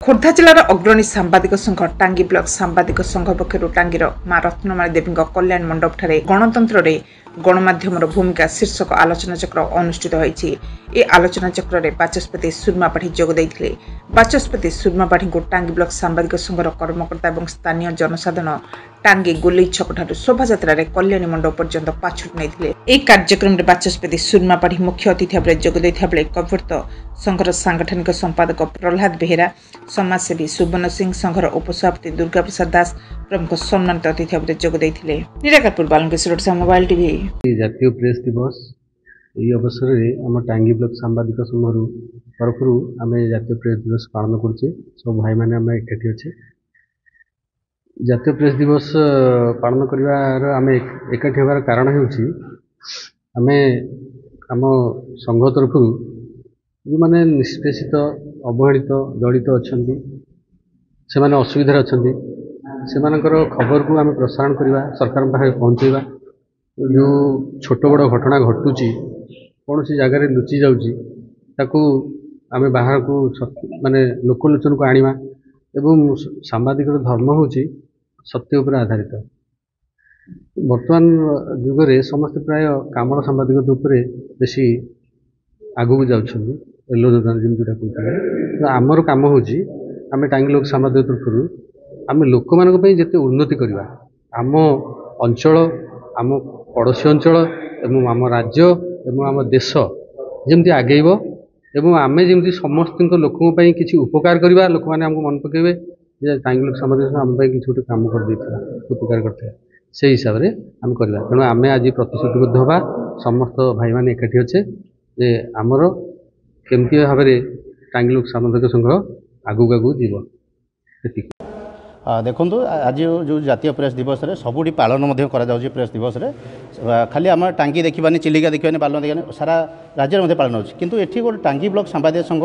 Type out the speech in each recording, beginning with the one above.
ଖୋର୍ଦ୍ଧା ଜିଲ୍ଲାର ଅଗ୍ରଣୀ ସାମ୍ବାଦିକ ସଂଘ ଟାଙ୍ଗୀ ବ୍ଲକ ସାମ୍ବାଦିକ ସଂଘ ପକ୍ଷରୁ ଟାଙ୍ଗୀର ମା ରତ୍ନମାଳୀ ଦେବୀଙ୍କ କଲ୍ୟାଣ ମଣ୍ଡପଠାରେ ଗଣତନ୍ତ୍ରରେ ଗଣମାଧ୍ୟମର ଭୂମିକା ଶୀର୍ଷକ ଆଲୋଚନାଚକ୍ର ଅନୁଷ୍ଠିତ ହୋଇଛି। ଏହି ଆଲୋଚନାଚକ୍ରରେ ବାଚସ୍ପତି ସୁର୍ମା ପାଢ଼ୀ ଯୋଗ ଦେଇଥିଲେ। ବାଚସ୍ପତି ସୁର୍ମା ପାଢ଼ୀଙ୍କୁ ଟାଙ୍ଗୀ ବ୍ଲକ ସାମ୍ବାଦିକ ସଂଘର କର୍ମକର୍ତ୍ତା ଏବଂ ସ୍ଥାନୀୟ ଜନସାଧାରଣ ଟାଙ୍ଗୀ ଗୋଲେଇ ଛକଠାରୁ ଶୋଭାଯାତ୍ରାରେ କଲ୍ୟାଣୀ ମଣ୍ଡପ ପର୍ଯ୍ୟନ୍ତ ପାଛୋଟି ନେଇଥିଲେ। ଏହି କାର୍ଯ୍ୟକ୍ରମରେ ବାଚସ୍ପତି ସୁର୍ମା ପାଢ଼ୀ ମୁଖ୍ୟ ଅତିଥି ଭାବରେ ଯୋଗ ଦେଇଥିବା ବେଳେ କବର୍ତ୍ତ ସଂଘର ସାଂଗଠନିକ ସମ୍ପାଦକ ପ୍ରହ୍ଲାଦ ବେହେରା, ସମାଜସେବୀ ସୁବର୍ଣ୍ଣ ସିଂ, ସଂଘର ଉପସଭାପତି ଦୁର୍ଗା ପ୍ରସାଦ ଦାସ ପ୍ରମୁଖ ସମ୍ମାନିତ ଅତିଥି ଭାବରେ ଯୋଗ ଦେଇଥିଲେ। Nirakarpur Balunkeswar mobile TV. ଜାତୀୟ ପ୍ରେସ୍ ଦିବସ ଏହି ଅବସରରେ ଆମ ଟାଙ୍ଗୀ ବ୍ଲକ ସାମ୍ବାଦିକ ସଂଘରୁ ତରଫରୁ ଆମେ ଜାତୀୟ ପ୍ରେସ୍ ଦିବସ ପାଳନ କରୁଛେ। ସବୁ ଭାଇମାନେ ଆମେ ଏକାଠି ଅଛେ। ଜାତୀୟ ପ୍ରେସ୍ ଦିବସ ପାଳନ କରିବାର ଆମେ ଏକାଠି ହେବାର କାରଣ ହେଉଛି ଆମେ ଆମ ସଂଘ ତରଫରୁ ଯେଉଁମାନେ ନିଷ୍ପେଷିତ ଅବହେଳିତ ଦଳିତ ଅଛନ୍ତି, ସେମାନେ ଅସୁବିଧାରେ ଅଛନ୍ତି, ସେମାନଙ୍କର ଖବରକୁ ଆମେ ପ୍ରସାରଣ କରିବା, ସରକାରଙ୍କ ପାଖରେ ପହଞ୍ଚାଇବା। ଯେଉଁ ଛୋଟ ବଡ଼ ଘଟଣା ଘଟୁଛି, କୌଣସି ଜାଗାରେ ଲୁଚି ଯାଉଛି, ତାକୁ ଆମେ ବାହାରକୁ ମାନେ ଲୋକଲୋଚନକୁ ଆଣିବା। ଏବଂ ସାମ୍ବାଦିକର ଧର୍ମ ହେଉଛି ସତ୍ୟ ଉପରେ ଆଧାରିତ। ବର୍ତ୍ତମାନ ଯୁଗରେ ସମସ୍ତେ ପ୍ରାୟ କାମର ସାମ୍ବାଦିକତା ଉପରେ ବେଶୀ ଆଗକୁ ଯାଉଛନ୍ତି, ଏଲୋ ଯୋଜନା ଯେମିତି ଯେଉଁଟା କହୁଥିଲେ। ତ ଆମର କାମ ହେଉଛି ଆମେ ଟାଙ୍ଗୀ ଲୋକ ସାମ୍ବାଦିକ ତରଫରୁ ଆମେ ଲୋକମାନଙ୍କ ପାଇଁ ଯେତେ ଉନ୍ନତି କରିବା, ଆମ ଅଞ୍ଚଳ, ଆମ ପଡ଼ୋଶୀ ଅଞ୍ଚଳ ଏବଂ ଆମ ରାଜ୍ୟ ଏବଂ ଆମ ଦେଶ ଯେମିତି ଆଗେଇବ ଏବଂ ଆମେ ଯେମିତି ସମସ୍ତଙ୍କ ଲୋକଙ୍କ ପାଇଁ କିଛି ଉପକାର କରିବା, ଲୋକମାନେ ଆମକୁ ମନେ ପକାଇବେ ଯେ ଟାଙ୍ଗୀ ଲୋକ ସାମ୍ବାଦିକ ଆମ ପାଇଁ କିଛି ଗୋଟେ କାମ କରିଦେଇଥିଲା, ଉପକାର କରିଥିଲା। ସେହି ହିସାବରେ ଆମେ କରିବା। ତେଣୁ ଆମେ ଆଜି ପ୍ରତିଶ୍ରୁତିବଦ୍ଧ ହେବା, ସମସ୍ତ ଭାଇମାନେ ଏକାଠି ଅଛେ ଯେ ଆମର କେମିତି ଭାବରେ ଟାଙ୍ଗୀ ଲୋକ ସାମ୍ବାଦିକ ସଂଘ ଆଗକୁ ଯିବ। ଏତିକି। देखु आज जो जातीय प्रेस दिवस रे सबुठी पालन प्रेस दिवस रे खाली आम टांगी देखानी, चिलिका देखानी, बालन देखानी, सारा राज्य में पालन होती। किंतु एठी गोटे टांगी ब्लॉक सांबादिक संघ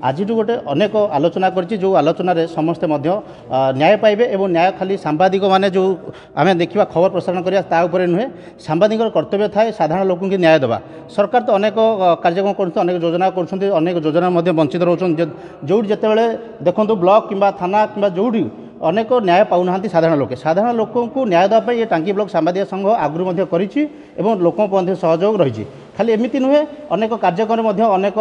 आज गोटे अनेक आलोचना करछि, जो आलोचना रे समस्ते न्याय पाइबे एवं न्याय खाली सांबादिक माने जो आम देखा खबर प्रसारण करिया ता उपरे नुहे, सांबादिक कर्तव्य थाए साधारण लोक की न्याय देवा। सरकार तो अनेक कार्यक्रम कर, अनेक योजना कर, अनेक योजना वंचित रोचन। जो जितेबाला देखो ब्लॉक किंबा थाना किंबा जोड़ी अनेक न्याय पाऊना साधारण लोक को न्याय देवाई ये टांगी ब्लॉक सांबादिक संघ आगुरी लोक सहयोग रही। खाली एमती नुहे, अनेक कार्यक्रम अनेक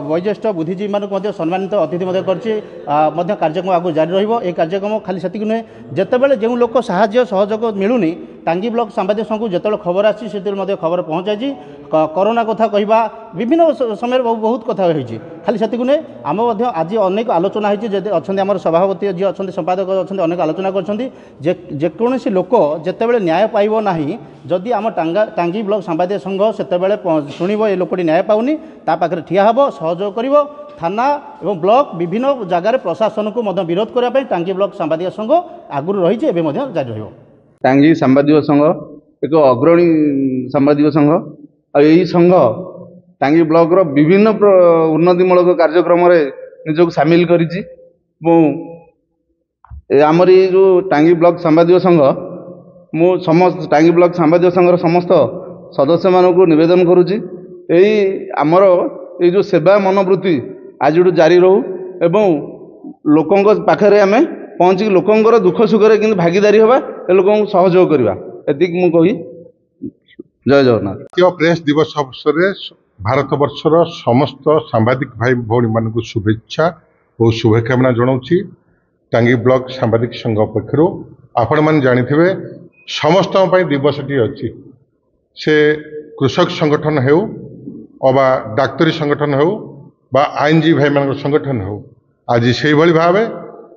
वयोज्येष्ठ बुद्धिजीवी मानक सम्मानित अतिथि कार्यक्रम आगु जारी रहिबो। ए कार्यक्रम खाली सेतिक नुहे, जेतेबेले जो लोक साहाय्य सहयोग मिलुनी टांगी ब्लॉक सांबादिक संघ जेतेबेले खबर आसी से खबर पहुँचाई। कोरोना कथा कहवा, विभिन्न समय बहुत कथा होती। खाली सेतिक नुहे, आम आज अनेक आलोचना होती। अच्छा आम सभापति जी अच्छा संपादक अच्छा अनेक आलोचना करकोसी लोक जितेबाला न्याय पाइब ना, जदि आम टांगी ब्लॉक सांबादिक संघ से शुणव ये लोकटी न्याय पाऊनी, ता पाखे ठिया हे, सहयोग कर। थाना एवं ब्लॉक विभिन्न जगार प्रशासन को विरोध करने टांगी ब्लॉक सांबादिक संघ आगुरी रही जारी रही। टांगी सांबादिक संघ एक अग्रणी सांबादिक संघ। यही संघ टांगी ब्लॉक रो विभिन्न उन्नतिमूलक कार्यक्रम निजक सामिल करिछि। आमर ये जो टांगी ब्लॉक सांबादिक संघ, मु समस्त टांगी ब्लॉक सांबादिक संघ समस्त सदस्य मानक निवेदन करुछि, यही आमर ये जो सेवा मनोवृत्ति आज जारी रहू एवं लोकों पाखे आम पहुँच लोकंर दुख सुखरे कि भागीदारी हवा, लोक सहयोग करवा। एतिक मु कही जय जगन्नाथ। जातीय प्रेस दिवस अवसर में भारत वर्षर समस्त सांबादिक भाई भौणी मान शुभेच्छा और शुभकामना जनाऊँगी। टांगी ब्लॉक सांबादिक संघ पक्षर आपण मैंने जानिथिबे समस्त दिवसटी अच्छी, से कृषक संगठन हो अबा डाक्तरी संगठन हो बा आईनजीवी भाई मान संगठन हो, आज से भाव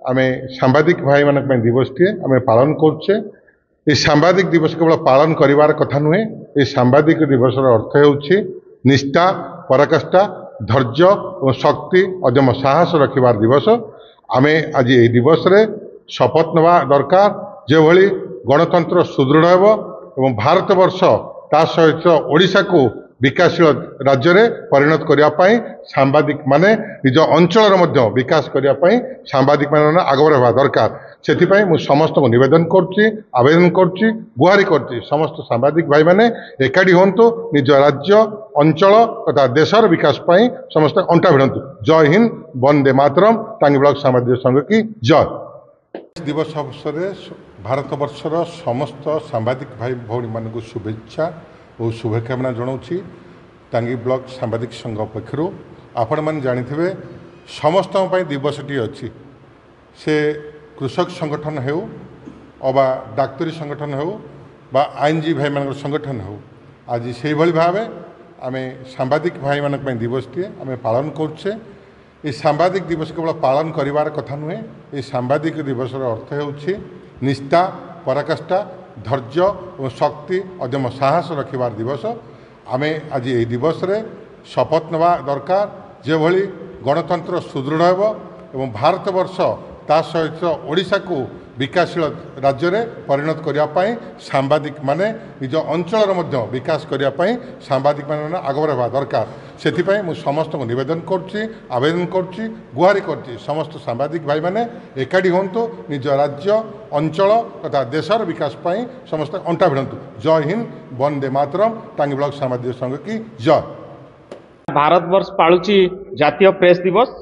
आम सांबादिक भाई मान दिवस टी आम पालन करुचे। ये सांबादिक दिवस केवल पालन करिवार कथा नुहे, ये सांबादिक दिवस अर्थ होउछि निष्ठा, पराकाष्ठा, धैर्य और शक्ति, अदम साहस रखिबार दिवस। आमे आज ये दिवस रे शपथ नवा दरकार जो भली गणतंत्र सुदृढ़ हेबो एवं भारत वर्ष ता सहित ओडिशा को विकासशील राज्य में परिणत करने सांबादिक माने निज अंचल विकास करने सांबादिक मैंने आग रहा दरकार से समस्त को निवेदन आवेदन गुहारि कर समस्त सांबादिक भाई मैंने एकाठी हूँ निज राज्य अंचल तथा देशर विकास समस्त अंटा भिड़तु। जय हिंद, वंदे मातरम। टांगी ब्लॉक सांबादिक संघ की जय। दिवस अवसर भारत वर्षर समस्त सांबादिक भाई भौणी मानक शुभेच्छा और शुभकामना जनाऊँगी। टांगी ब्लॉक सांबादिक संघ पक्षर आपण मैंने जानी समस्त दिवसटी अच्छी से कृषक संगठन हो अबा डाक्तरी संगठन हो बा आईनजीवी भाई मान संगठन हो आज से भाव आम सांबादिक भाई मान दिवसटी आम पालन करुचे। ये सांबादिक दिवस केवल पालन करिवार कथा नुहे। ये सांबादिक दिवस अर्थ होछि निष्ठा, पराकाष्ठा, धैर्य और शक्ति अदम्य साहस रखिबार दिवस। आम आज ये दिवस रे शपथ नवा दरकार जे भली गणतंत्र सुदृढ़ एवं भारत वर्ष ता सहित ओडिशा को विकासशील राज्य में परिणत करने सांबादिक माने निज अंचल विकास करने सांबादिक माने आग रहा दरकार से समस्त को निवेदन आवेदन गुहारि कर समस्त सांबादिक भाई मैंने एकाठी हूँ निज राज्य अंचल तथा देशर विकास समस्त अंटा भिड़तु। जय हिंद, वंदे मातरम। टांगी ब्लॉक सांबादिक संघ की जय। भारत वर्ष पालुची जातीय प्रेस दिवस।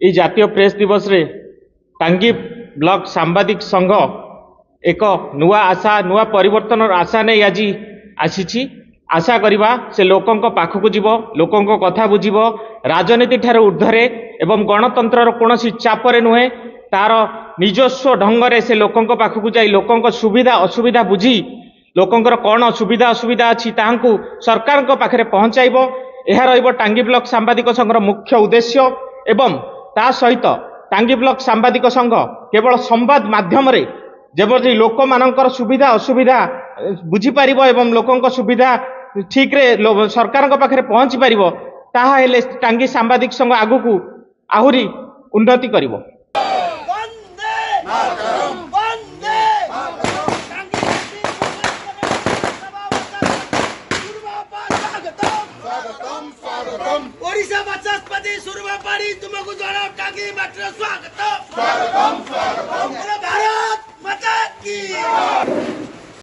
ये जातीय प्रेस दिवस रे टांगी ब्लॉक सांबादिक संघ एक नुआ आशा नुआ परिवर्तन आशा नहीं आज आसी आशा करिबा से लोकंक पाखक जीव लोकंक कथा बुझीब राजनीति ठार ऊर्ध्वरे एवं गणतंत्र कौन चापरे नुहे तार निजस्व ढंग से लोकंक पाखक जाई लोकंक सुविधा असुविधा बुझी लोकंकर कौन सुविधा असुविधा अच्छी ताहांकु सरकार पाखरे पहुंचाइब यह रहिब टांगी ब्लॉक सांबादिक संघर मुख्य उद्देश्य। एवं ता सहित टांगी ब्लॉक सांबादिक संघ केवल संवाद माध्यम रे जेबरी लोक मानकर सुविधा असुविधा बुझी पारिबो एवं लोकंक सुविधा ठीक रे सरकार पाखरे पहुंची पारिबो ताहा हेले टांगी सांबादिक संघ आगुकू आहुरी उन्नति करिबो। ओडिशा बाचस्पति सुरबापाड़ी तुमको जनाब टांगी मात्र स्वागत।